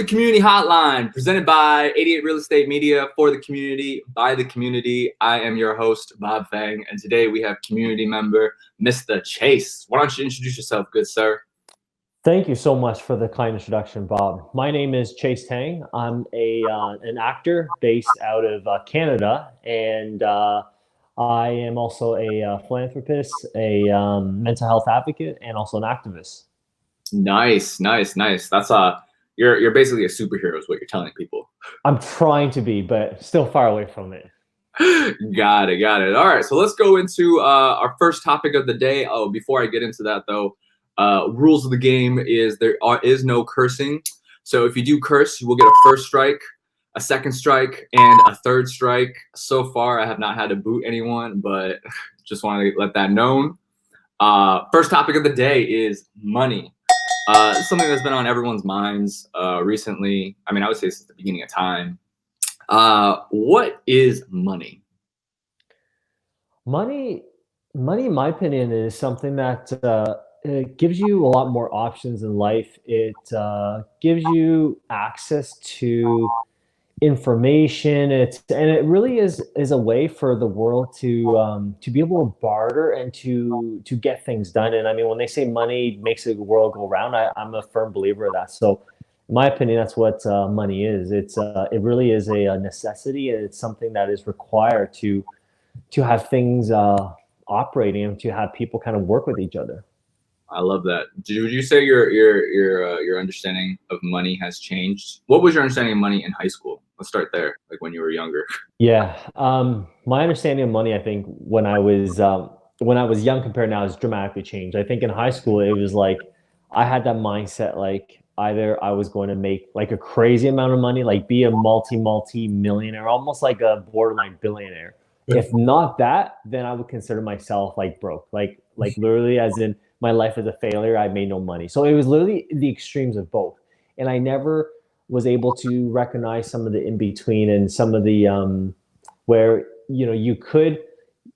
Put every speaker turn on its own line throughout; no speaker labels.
the Community Hotline, presented by 88 Real Estate Media, for the community, by the community. I am your host, Bob Fang, and today we have community member, Mr. Chase. Why don't you introduce yourself, good sir?
Thank you so much for the kind introduction, Bob. My name is Chase Tang. I'm an actor based out of Canada, and I am also a philanthropist, a mental health advocate, and also an activist.
Nice. That's you're basically a superhero, is what you're telling people.
I'm trying to be, but still far away from it.
Got it. All right, so let's go into our first topic of the day. Oh, before I get into that though, rules of the game is there is no cursing. So if you do curse, you will get a first strike, a second strike, and a third strike. So far, I have not had to boot anyone, but just want to let that known. First topic of the day is money. Something that's been on everyone's minds recently. I mean, I would say since the beginning of time. What is money?
Money, in my opinion, is something that it gives you a lot more options in life. It gives you access to information. It really is a way for the world to be able to barter and to get things done. And I mean, when they say money makes the world go round, I'm a firm believer of that. So in my opinion, that's what money is. It really is a necessity, and it's something that is required to have things operating and to have people kind of work with each other.
I love that. Would you say your understanding of money has changed? What was your understanding of money in high school? Let's start there, like when you were younger.
Yeah, my understanding of money, I think, when I was young compared now, has dramatically changed. I think in high school it was like I had that mindset, like either I was going to make like a crazy amount of money, like be a multi millionaire, almost like a borderline billionaire. If not that, then I would consider myself like broke, like literally, as in my life is a failure. I made no money. So it was literally the extremes of both, and I never was able to recognize some of the in between and some of the where you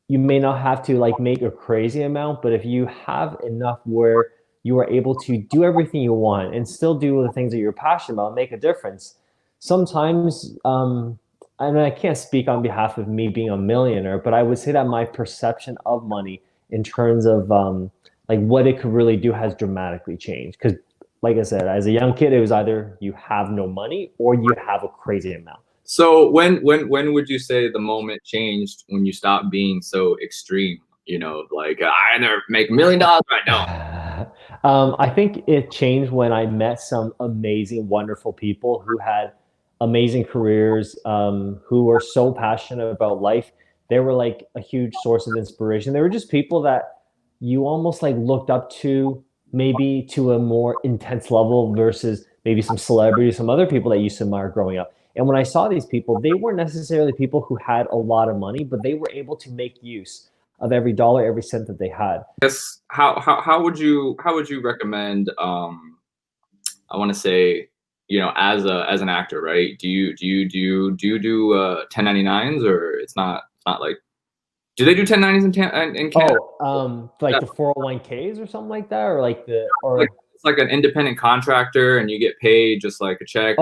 may not have to like make a crazy amount, but if you have enough where you are able to do everything you want and still do the things that you're passionate about, make a difference. Sometimes, I mean, I can't speak on behalf of me being a millionaire, but I would say that my perception of money in terms of like what it could really do has dramatically changed. Because like I said, as a young kid, it was either you have no money or you have a crazy amount.
So when would you say the moment changed when you stopped being so extreme? You know, like I never make $1 million right now.
I think it changed when I met some amazing, wonderful people who had amazing careers, who were so passionate about life. They were like a huge source of inspiration. They were just people that you almost like looked up to, maybe to a more intense level versus maybe some celebrities, some other people that you used to admire growing up. And when I saw these people, they weren't necessarily people who had a lot of money, but they were able to make use of every dollar, every cent that they had.
Yes. How would you recommend? I want to say, you know, as an actor, right? Do you do 1099s, or it's not like? Do they do 1090s in Canada?
Like the 401ks or something like that, or like
it's like an independent contractor, and you get paid just like a check.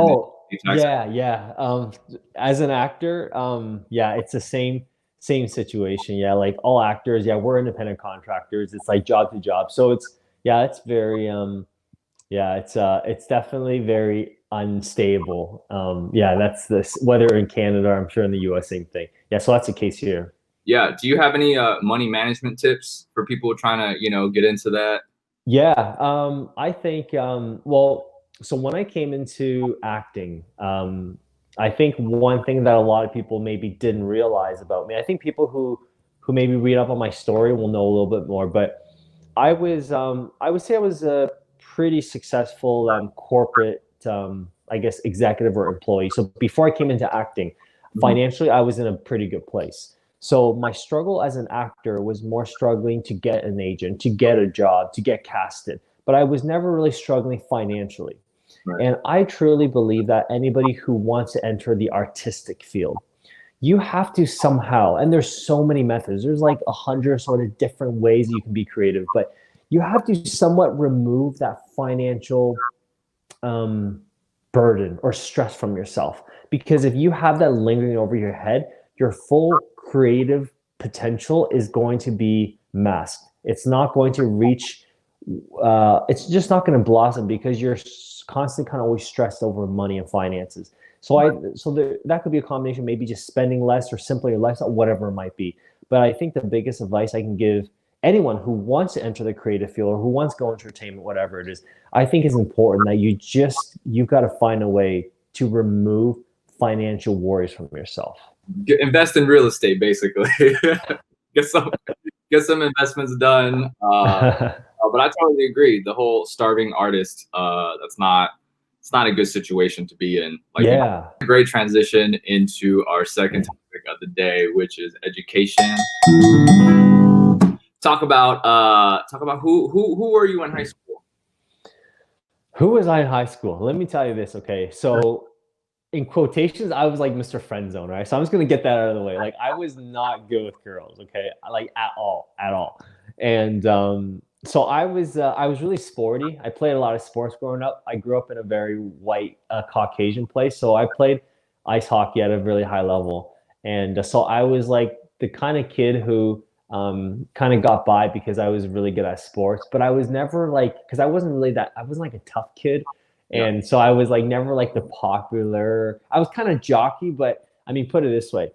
Yeah. As an actor, yeah, it's the same situation. Yeah, like all actors, yeah, we're independent contractors. It's like job to job. So it's very it's definitely very unstable. Yeah, that's this, whether in Canada, I'm sure in the US, same thing. Yeah, so that's the case here.
Yeah. Do you have any money management tips for people trying to, get into that?
Yeah, I think, so when I came into acting, I think one thing that a lot of people maybe didn't realize about me, I think people who maybe read up on my story will know a little bit more, but I would say I was a pretty successful corporate, I guess, executive or employee. So before I came into acting, financially, I was in a pretty good place. So my struggle as an actor was more struggling to get an agent, to get a job, to get casted. But I was never really struggling financially.
Right.
And I truly believe that anybody who wants to enter the artistic field, you have to somehow, and there's so many methods, there's like 100 sort of different ways you can be creative, but you have to somewhat remove that financial burden or stress from yourself. Because if you have that lingering over your head, your full creative potential is going to be masked. It's not going to reach, it's just not going to blossom because you're constantly kind of always stressed over money and finances. That could be a combination, maybe just spending less or simply your lifestyle, whatever it might be. But I think the biggest advice I can give anyone who wants to enter the creative field or who wants to go entertainment, whatever it is, I think it's important that you've got to find a way to remove financial worries from yourself.
Invest in real estate, basically. get some get some investments done. But I totally agree. The whole starving artist, it's not a good situation to be in. Like,
yeah.
a great transition into our second topic of the day, which is education. Talk about who were you in high school?
Who was I in high school? Let me tell you this, okay? So in quotations, I was like Mr. Friend Zone, right? So I'm just gonna get that out of the way. Like I was not good with girls, okay? Like at all. And so I was really sporty. I played a lot of sports growing up. I grew up in a very white Caucasian place, so I played ice hockey at a really high level. And so I was like the kind of kid who kind of got by because I was really good at sports, but I was never like, because I wasn't like a tough kid. And so I was like never like the popular. I was kind of jockey, but I mean, put it this way,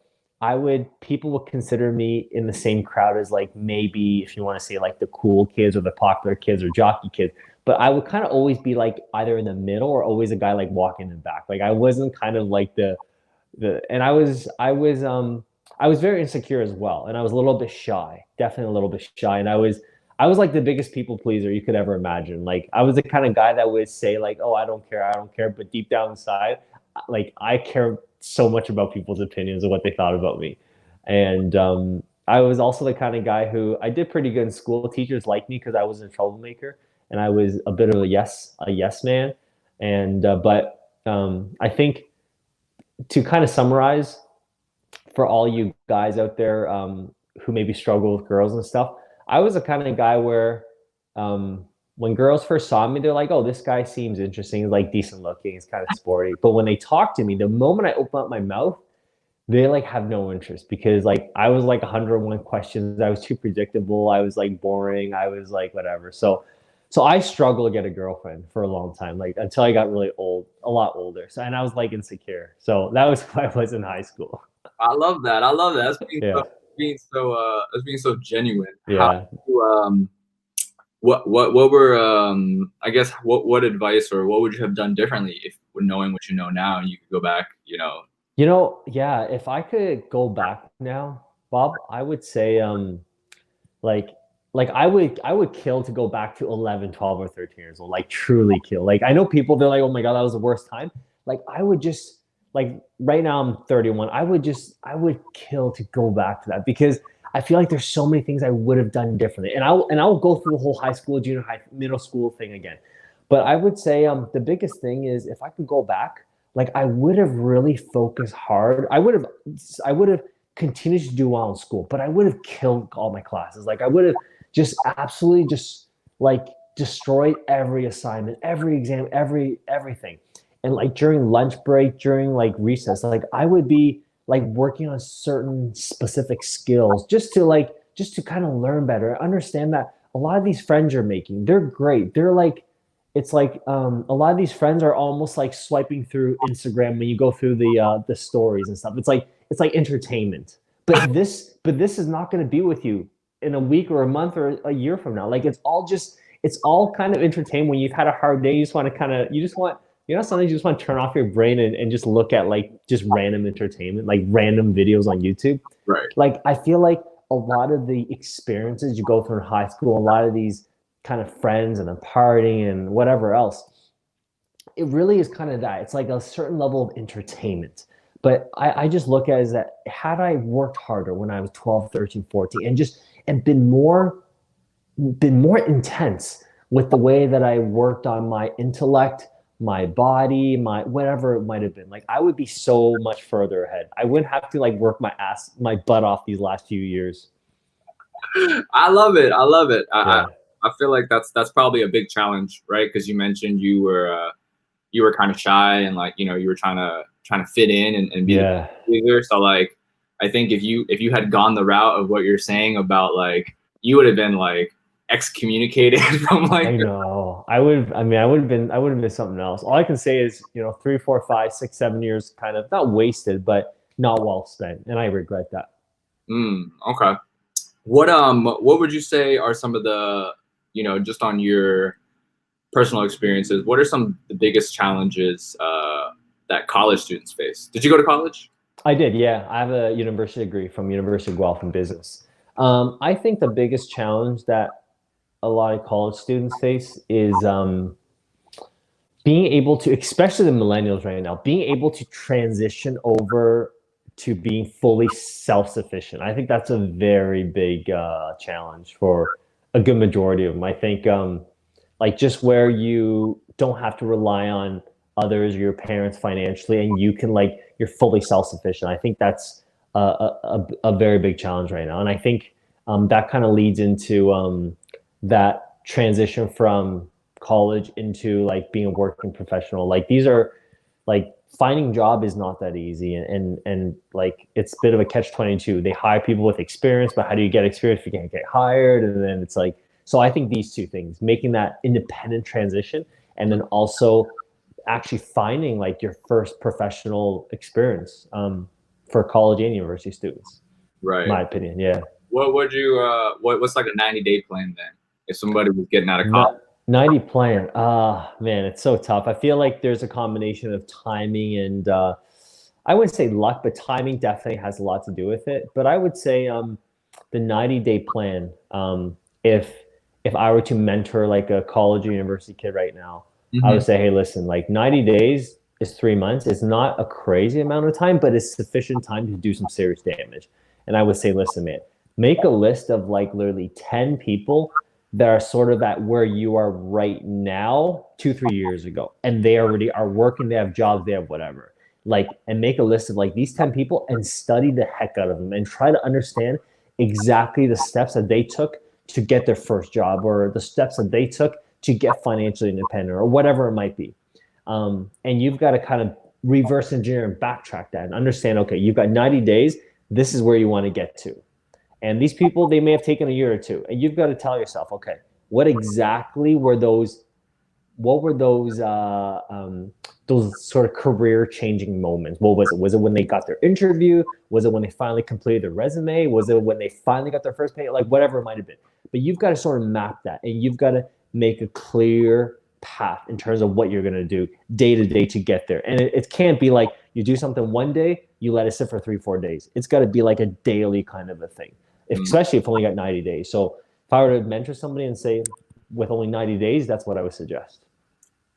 people would consider me in the same crowd as like maybe if you want to say like the cool kids or the popular kids or jockey kids. But I would kind of always be like either in the middle or always a guy like walking in the back. Like I wasn't kind of like and I was very insecure as well, and I was a little bit shy, definitely a little bit shy, and I was like the biggest people pleaser you could ever imagine. Like I was the kind of guy that would say like, "Oh, I don't care," but deep down inside, like I care so much about people's opinions and what they thought about me. And I was also the kind of guy who I did pretty good in school. Teachers liked me because I was a troublemaker and I was a bit of a yes man. And I think to kind of summarize for all you guys out there who maybe struggle with girls and stuff, I was the kind of guy where when girls first saw me, they're like, "Oh, this guy seems interesting. He's like decent looking. He's kind of sporty." But when they talk to me, the moment I open up my mouth, they like have no interest because like I was like 101 questions. I was too predictable. I was like boring. I was like whatever. So I struggled to get a girlfriend for a long time, like until I got really old, a lot older. So and I was like insecure. So that was why I was in high school.
I love that. I love that. That's
Yeah.
that's being so genuine.
Yeah.
What were I guess what advice or what would you have done differently if knowing what you know now and you could go back,
Yeah, if I could go back now, Bob, I would say like I would kill to go back to 11, 12, or 13 years old, like truly kill. Like I know people, they're like, "Oh my God, that was the worst time." Like I would just like right now I'm 31. I would kill to go back to that because I feel like there's so many things I would have done differently. And I'll go through the whole high school, junior high, middle school thing again. But I would say the biggest thing is if I could go back, like I would have really focused hard. I would have continued to do well in school, but I would have killed all my classes. Like I would have just absolutely just like destroyed every assignment, every exam, everything. And like during lunch break, during like recess, like I would be like working on certain specific skills just to kind of learn better, understand that a lot of these friends you're making, they're great. They're like it's like a lot of these friends are almost like swiping through Instagram when you go through the stories and stuff. It's like entertainment. But this is not going to be with you in a week or a month or a year from now. Like it's all kind of entertainment. When you've had a hard day, you just want to kind of sometimes you just want to turn off your brain and just look at like just random entertainment, like random videos on YouTube.
Right.
Like I feel like a lot of the experiences you go through in high school, a lot of these kind of friends and the partying and whatever else, it really is kind of that. It's like a certain level of entertainment. But I just look at it as that had I worked harder when I was 12, 13, 14 and been more intense with the way that I worked on my intellect, my body, my whatever it might have been, like I would be so much further ahead. I wouldn't have to like work my butt off these last few years.
I love it. I love it.
Yeah.
I feel like that's probably a big challenge, right? Because you mentioned you were you were kind of shy and like, you were trying to fit in and be the
Yeah.
leader. So like, I think if you had gone the route of what you're saying about like, you would have been like excommunicated from
I
like,
know. I would. I mean, I would have been something else. All I can say is, 3, 4, 5, 6, 7 years, kind of not wasted, but not well spent, and I regret that.
okay. What would you say are some of the, just on your personal experiences, what are some of the biggest challenges that college students face? Did you go to college?
I did, yeah. I have a university degree from University of Guelph in business. I think the biggest challenge that a lot of college students face is being able to, especially the millennials right now, being able to transition over to being fully self-sufficient. I think that's a very big challenge for a good majority of them. I think like just where you don't have to rely on others or your parents financially, and you can like you're fully self-sufficient. I think that's a very big challenge right now, and I think that kind of leads into that transition from college into like being a working professional. Like these are like finding job is not that easy, and like it's a bit of a catch 22. They hire people with experience, but how do you get experience if you can't get hired? And then it's like, so I think these two things, making that independent transition, and then also actually finding like your first professional experience for college and university students.
Right.
My opinion, yeah.
What would you what's like a 90-day plan then? If somebody was getting out of college?
Not 90 plan. Man, it's so tough. I feel like there's a combination of timing and I wouldn't say luck, but timing definitely has a lot to do with it. But I would say the 90-day plan, if I were to mentor like a college or university kid right now, I would say, hey, listen, like 90 days is 3 months. It's not a crazy amount of time, but it's sufficient time to do some serious damage. And I would say, listen, man, make a list of like literally 10 people that are sort of at where you are right now 2 3 years ago, and they already are working, they have jobs, they have whatever, like, and make a list of like these 10 people and study the heck out of them and try to understand exactly the steps that they took to get their first job, or the steps that they took to get financially independent, or whatever it might be. And you've got to kind of reverse engineer and backtrack that and understand, okay, you've got 90 days, this is where you want to get to. And these people, they may have taken a year or two, and you've got to tell yourself, okay, what exactly were those? What were those sort of career changing moments? What was it? Was it when they got their interview? Was it when they finally completed their resume? Was it when they finally got their first pay? Like whatever it might have been. But you've got to sort of map that, and you've got to make a clear path in terms of what you're going to do day to day to get there. And it can't be like you do something one day, you let it sit for 3 4 days. It's got to be like a daily kind of a thing, especially if only got 90 days. So if I were to mentor somebody and say with only 90 days, that's what I would suggest.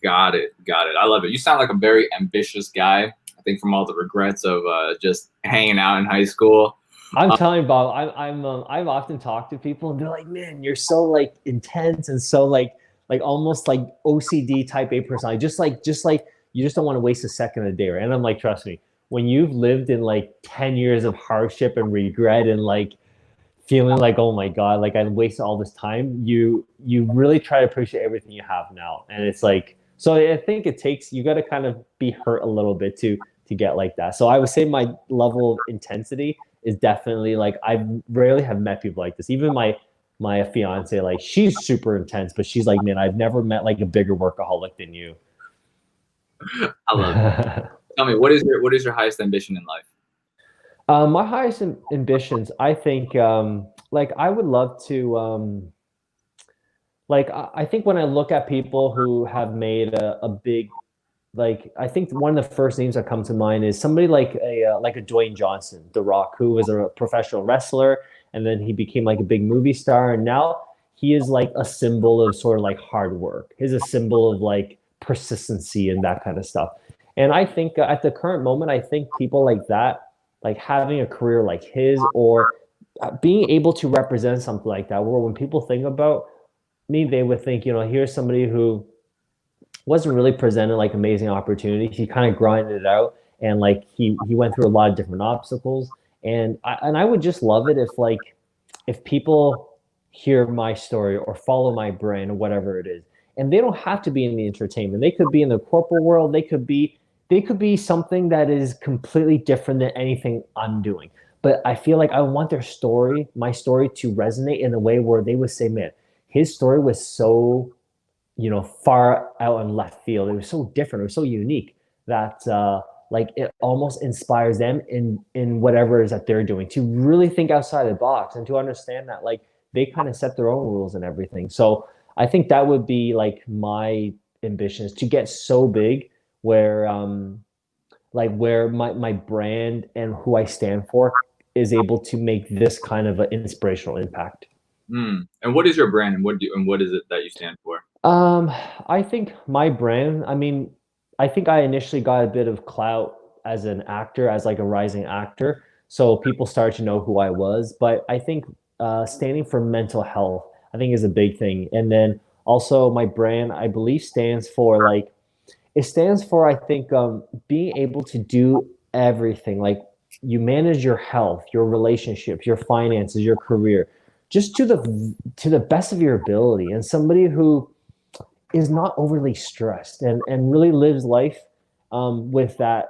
Got it. I love it. You sound like a very ambitious guy. I think from all the regrets of just hanging out in high school.
I'm telling you, Bob, I've often talked to people and they're like, man, you're so like intense and so like almost like OCD type A personality. Just like you just don't want to waste a second a day, right? And I'm like, trust me, when you've lived in like 10 years of hardship and regret and like feeling like, oh my God, like I wasted all this time, you really try to appreciate everything you have now. And it's like, so I think it takes, you got to kind of be hurt a little bit to get like that. So I would say my level of intensity is definitely like, I rarely have met people like this. Even my fiance, like she's super intense, but she's like, man, I've never met like a bigger workaholic than you.
I love it. Tell me, what is your highest ambition in life?
My highest ambitions, I think, like I would love to, like I think when I look at people who have made a big, like I think one of the first names that come to mind is somebody like a Dwayne Johnson, The Rock, who was a professional wrestler, and then he became like a big movie star, and now he is like a symbol of sort of like hard work. He's a symbol of like persistency and that kind of stuff. And I think at the current moment, I think people like that, like having a career like his, or being able to represent something like that, where when people think about me, they would think, here's somebody who wasn't really presented like amazing opportunities. He kind of grinded it out, and like he went through a lot of different obstacles. And I would just love it if people hear my story or follow my brand or whatever it is, and they don't have to be in the entertainment. They could be in the corporate world. They could be something that is completely different than anything I'm doing. But I feel like I want my story to resonate in a way where they would say, man, his story was so, far out in left field. It was so different. It was so unique that like it almost inspires them in whatever it is that they're doing to really think outside the box and to understand that like they kind of set their own rules and everything. So I think that would be like my ambition is to get so big where where my brand and who I stand for is able to make this kind of an inspirational impact.
And what is your brand, and what is it that you stand for?
Um, I think my brand, I mean, I think I initially got a bit of clout as an actor, as like a rising actor. So people started to know who I was. But I think standing for mental health, I think is a big thing. And then also my brand, I believe stands for like, it stands for, I think, being able to do everything. Like you manage your health, your relationships, your finances, your career, just to the best of your ability. And somebody who is not overly stressed and really lives life with that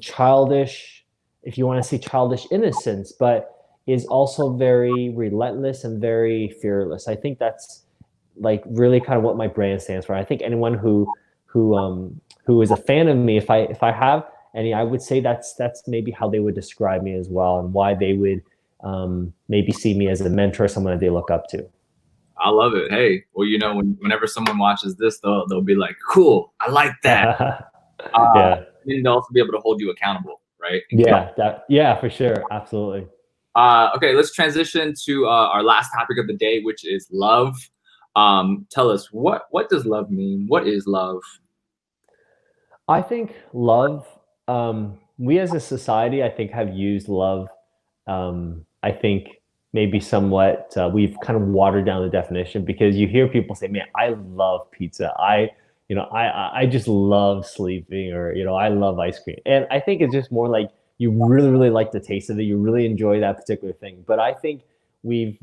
childish, if you want to say childish innocence, but is also very relentless and very fearless. I think that's like really kind of what my brand stands for. I think anyone who is a fan of me, if I have any, I would say that's maybe how they would describe me as well, and why they would maybe see me as a mentor, someone that they look up to.
I love it. Hey, well, whenever someone watches this, they'll be like, "Cool, I like that."
Yeah.
And they'll also be able to hold you accountable, right?
Yeah, for sure. Absolutely.
Okay, let's transition to our last topic of the day, which is love. Tell us what does love mean? What is love?
I think love, we as a society, I think, have used love. I think maybe somewhat, we've kind of watered down the definition because you hear people say, man, I love pizza. I just love sleeping, or, I love ice cream. And I think it's just more like you really, really like the taste of it. You really enjoy that particular thing. But I think we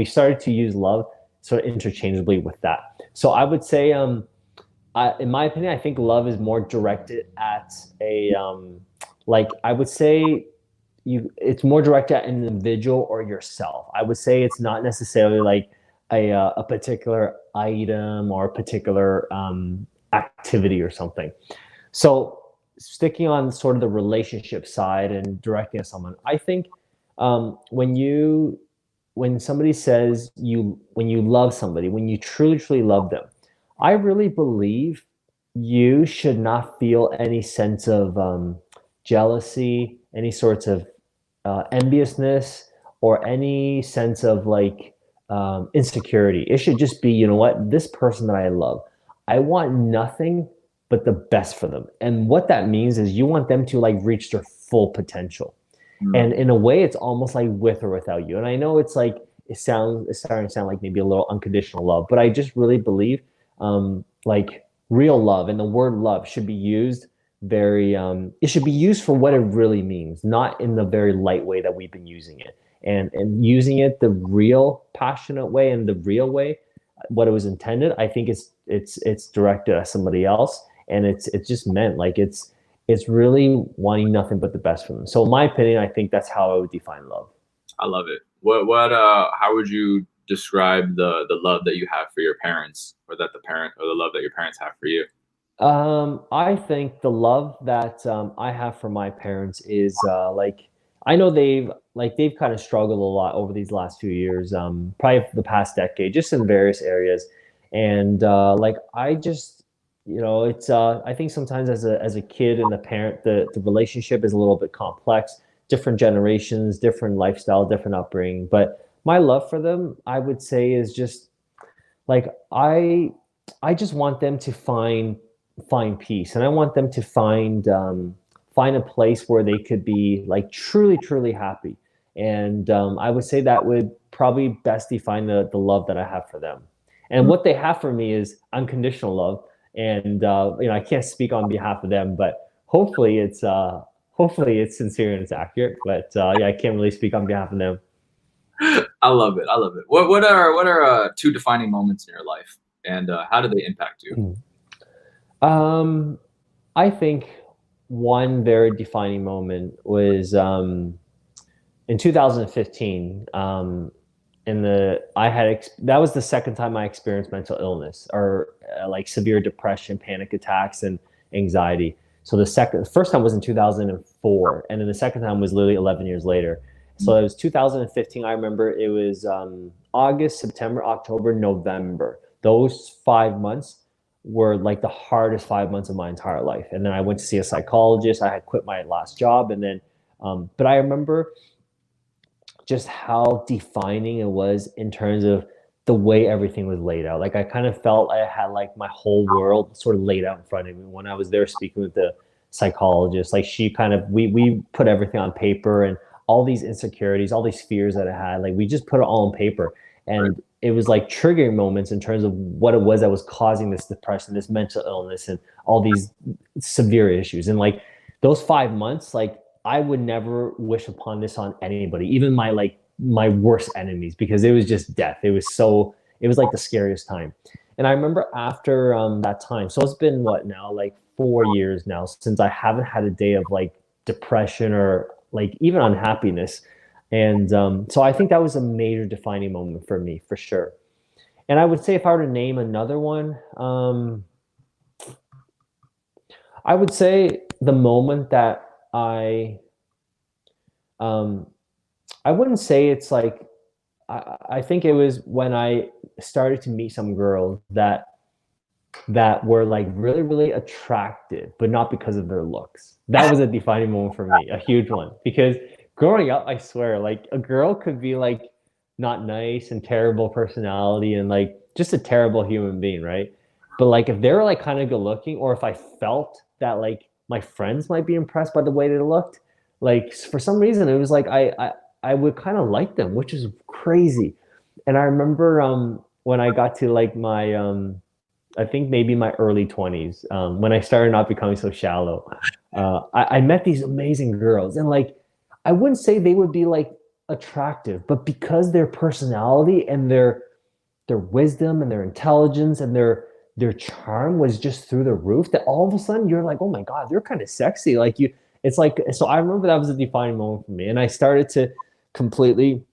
started to use love sort of interchangeably with that. So I would say, in my opinion, I think love is more directed at like I would say it's more directed at an individual or yourself. I would say it's not necessarily like a particular item or a particular activity or something. So sticking on sort of the relationship side and directing at someone, I think when somebody says when you love somebody, when you truly, truly love them, I really believe you should not feel any sense of jealousy, any sorts of enviousness, or any sense of like insecurity. It should just be, you know what, this person that I love, I want nothing but the best for them. And what that means is you want them to like reach their full potential. And in a way, it's almost like with or without you. And I know it's like it's starting to sound like maybe a little unconditional love, but I just really believe like real love, and the word love should be used very it should be used for what it really means, not in the very light way that we've been using it, and using it the real passionate way and the real way what it was intended. I think it's directed at somebody else, and it's just meant like it's really wanting nothing but the best for them. So in my opinion, I think that's how I would define love.
I love it. How would you describe the love that you have for your parents, or the love that your parents have for you?
I think the love that I have for my parents is like I know they've kind of struggled a lot over these last few years, probably for the past decade, just in various areas, and like I just it's I think sometimes as a kid and a parent, the relationship is a little bit complex, different generations, different lifestyle, different upbringing, but my love for them, I would say, is just like I just want them to find peace, and I want them to find a place where they could be like truly, truly happy. And I would say that would probably best define the love that I have for them. And what they have for me is unconditional love. And I can't speak on behalf of them, but hopefully it's sincere and it's accurate. But yeah, I can't really speak on behalf of them.
I love it. I love it. What are two defining moments in your life? and how did they impact you?
Um, I think one very defining moment was in 2015. In the I had that was the second time I experienced mental illness or like severe depression, panic attacks, and anxiety. So the first time was in 2004, and then the second time was literally 11 years later. So it was 2015. I remember it was August, September, October, November. Those 5 months were like the hardest 5 months of my entire life. And then I went to see a psychologist. I had quit my last job, and then, but I remember just how defining it was in terms of the way everything was laid out. Like I kind of felt I had like my whole world sort of laid out in front of me when I was there speaking with the psychologist. Like she kind of we put everything on paper, and all these insecurities, all these fears that I had, like we just put it all on paper. And it was like triggering moments in terms of what it was that was causing this depression, this mental illness, and all these severe issues. And like those 5 months, like I would never wish upon this on anybody, even my worst enemies, because it was just death. It was like the scariest time. And I remember after that time, so it's been what now, like 4 years now since I haven't had a day of like depression or like even unhappiness. And so I think that was a major defining moment for me, for sure. And I would say if I were to name another one, I would say the moment that um, I wouldn't say it's like, I think it was when I started to meet some girls that were like really, really attractive, but not because of their looks. That was a defining moment for me, a huge one. Because growing up, I swear, like a girl could be like not nice and terrible personality and like just a terrible human being, right? But like if they were like kind of good looking, or if I felt that like my friends might be impressed by the way they looked, like for some reason it was like I would kind of like them, which is crazy. And I remember when I got to like my I think maybe my early 20s, when I started not becoming so shallow. I met these amazing girls, and like I wouldn't say they would be like attractive, but because their personality and their wisdom and their intelligence and their charm was just through the roof, that all of a sudden you're like, oh my God, they're kind of sexy. Like you, it's like, so I remember that was a defining moment for me. And I started to completely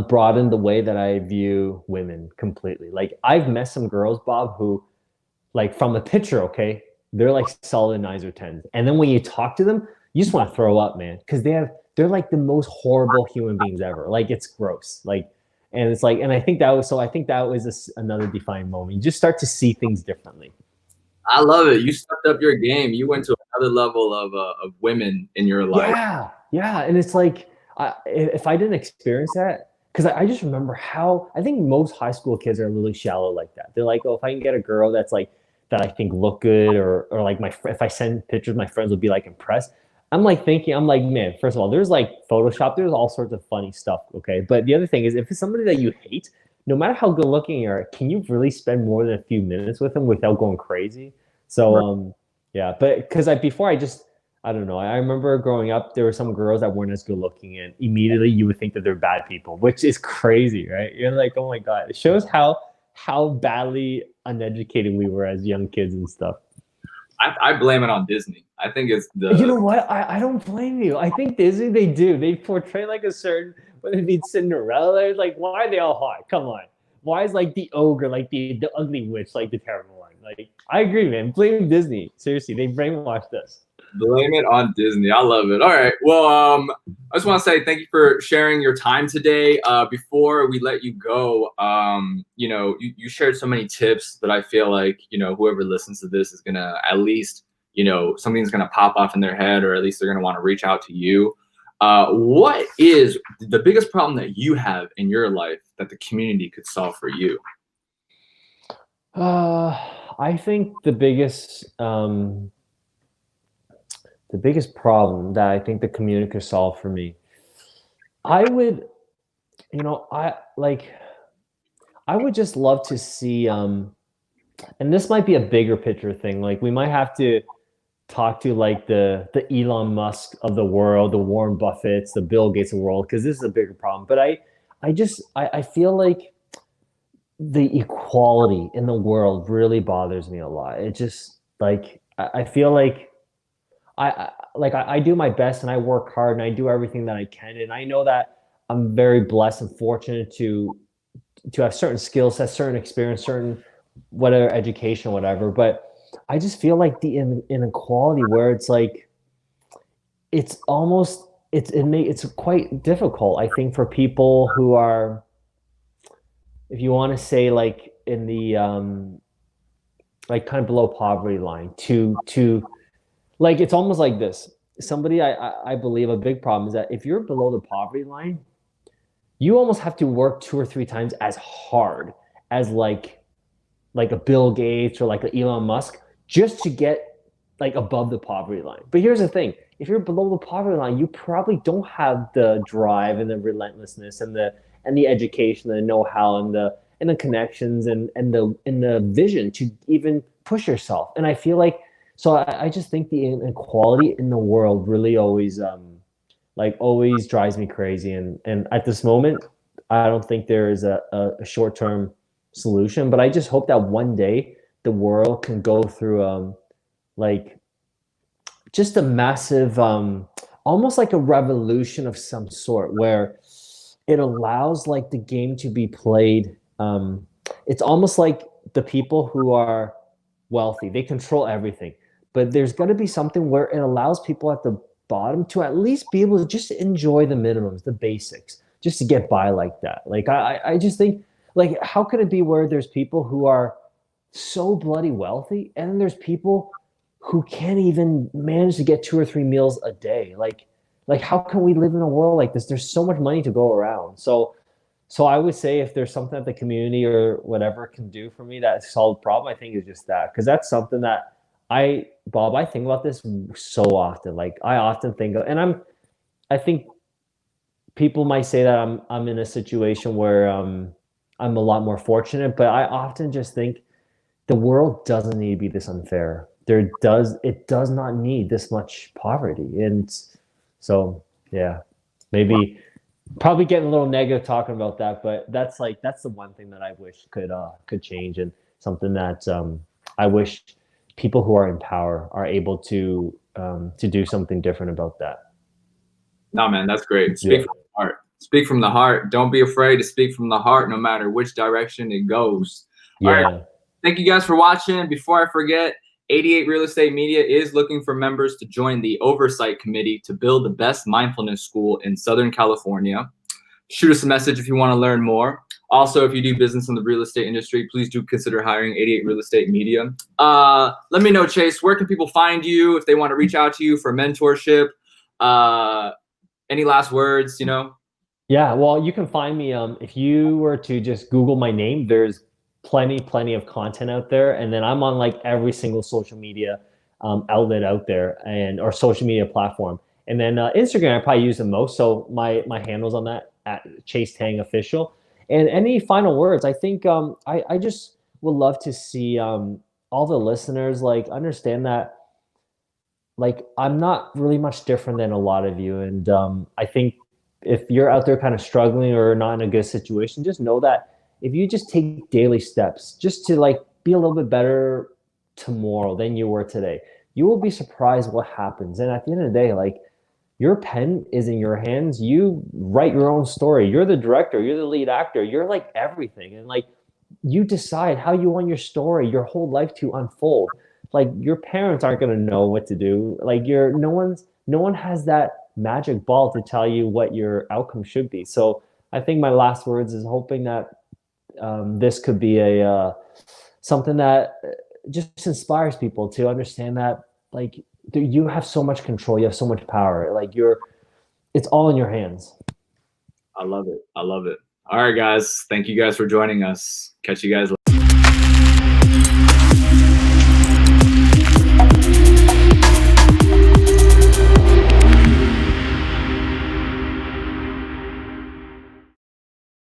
broaden the way that I view women completely. Like I've met some girls, Bob, who like from the picture, okay, they're like solid nines or tens. And then when you talk to them, you just want to throw up, man. Cause they're like the most horrible human beings ever. Like it's gross. Like, and it's like, and I think that was, so I think that was another defining moment. You just start to see things differently.
I love it. You stepped up your game. You went to another level of women in your life.
Yeah. Yeah. And it's like, if I didn't experience that, because I just remember how I think most high school kids are really shallow like that. They're like, oh, if I can get a girl that's like, that I think look good, or like if I send pictures, my friends will be like impressed. I'm like thinking, I'm like, man, first of all, there's like Photoshop, there's all sorts of funny stuff. Okay. But the other thing is, if it's somebody that you hate, no matter how good looking you are, can you really spend more than a few minutes with them without going crazy? So, yeah, but because before I just, I don't know. I remember growing up, there were some girls that weren't as good looking, and immediately you would think that they're bad people, which is crazy, right? You're like, oh my God. It shows how badly uneducated we were as young kids and stuff.
I blame it on Disney. I think it's the.
You know what? I don't blame you. I think Disney, they do. They portray like a certain, whether it be Cinderella, like why are they all hot? Come on. Why is like the ogre, like the ugly witch, like the terrible one? Like I agree, man. Blame Disney. Seriously, they brainwashed us.
Blame it on Disney. I love it. All right. Well, I just want to say thank you for sharing your time today. Before we let you go, you shared so many tips that I feel like, whoever listens to this is going to at least, something's going to pop off in their head, or at least they're going to want to reach out to you. What is the biggest problem that you have in your life that the community could solve for you?
I think the biggest problem that I think the community could solve for me, I would, I would just love to see, and this might be a bigger picture thing. Like we might have to talk to like the Elon Musk of the world, the Warren Buffetts, the Bill Gates of the world, because this is a bigger problem. But I feel like the equality in the world really bothers me a lot. It just like I feel like I do my best and I work hard and I do everything that I can, and I know that I'm very blessed and fortunate to have certain skill sets, certain experience, certain whatever education, whatever. But I just feel like the inequality where it's like it's almost it's quite difficult. I think for people who are, if you want to say like in the like kind of below poverty line to like it's almost like this. Somebody I believe a big problem is that if you're below the poverty line, you almost have to work 2 or 3 times as hard as like a Bill Gates or like a Elon Musk just to get like above the poverty line. But here's the thing: if you're below the poverty line, you probably don't have the drive and the relentlessness and the education, and the know-how and the connections and the vision to even push yourself. And I feel like so I just think the inequality in the world really always like always drives me crazy. And at this moment, I don't think there is a short term solution, but I just hope that one day the world can go through like just a massive almost like a revolution of some sort where it allows like the game to be played. It's almost like the people who are wealthy, they control everything, but there's going to be something where it allows people at the bottom to at least be able to just enjoy the minimums, the basics, just to get by like that. Like I just think like how could it be where there's people who are so bloody wealthy and then there's people who can't even manage to get 2 or 3 meals a day? Like how can we live in a world like this? There's so much money to go around. So I would say if there's something that the community or whatever can do for me that solve the problem, I think is just that. Because that's something that Bob, I think about this so often. Like I often think of, and I think people might say that I'm in a situation where I'm a lot more fortunate, but I often just think the world doesn't need to be this unfair. It does not need this much poverty. And so yeah, maybe probably getting a little negative talking about that, but that's the one thing that I wish could change, and something that I wish people who are in power are able to do something different about that.
No, man, that's great.
Yeah.
Speak from the heart. Speak from the heart. Don't be afraid to speak from the heart, no matter which direction it goes. All right.
Yeah.
Thank you guys for watching. Before I forget, 88 Real Estate Media is looking for members to join the oversight committee to build the best mindfulness school in Southern California. Shoot us a message if you want to learn more. Also, if you do business in the real estate industry, please do consider hiring 88 Real Estate Media. Let me know, Chase, where can people find you if they want to reach out to you for mentorship? Any last words, you know?
Yeah, well, you can find me if you were to just Google my name, there's plenty of content out there, and then I'm on like every single social media outlet out there, and or social media platform. And then Instagram I probably use the most, so my handle's on that at Chase Tang official. And any final words? I think I just would love to see all the listeners like understand that like I'm not really much different than a lot of you, and I think if you're out there kind of struggling or not in a good situation, just know that if you just take daily steps just to like be a little bit better tomorrow than you were today, you will be surprised what happens. And at the end of the day, like your pen is in your hands. You write your own story. You're the director, you're the lead actor, you're like everything. And like you decide how you want your story, your whole life to unfold. Like your parents aren't going to know what to do. Like no one has that magic ball to tell you what your outcome should be. So I think my last words is hoping that this could be a something that just inspires people to understand that like you have so much control, you have so much power. Like it's all in your hands.
I love it. I love it. All right, guys. Thank you guys for joining us. Catch you guys later.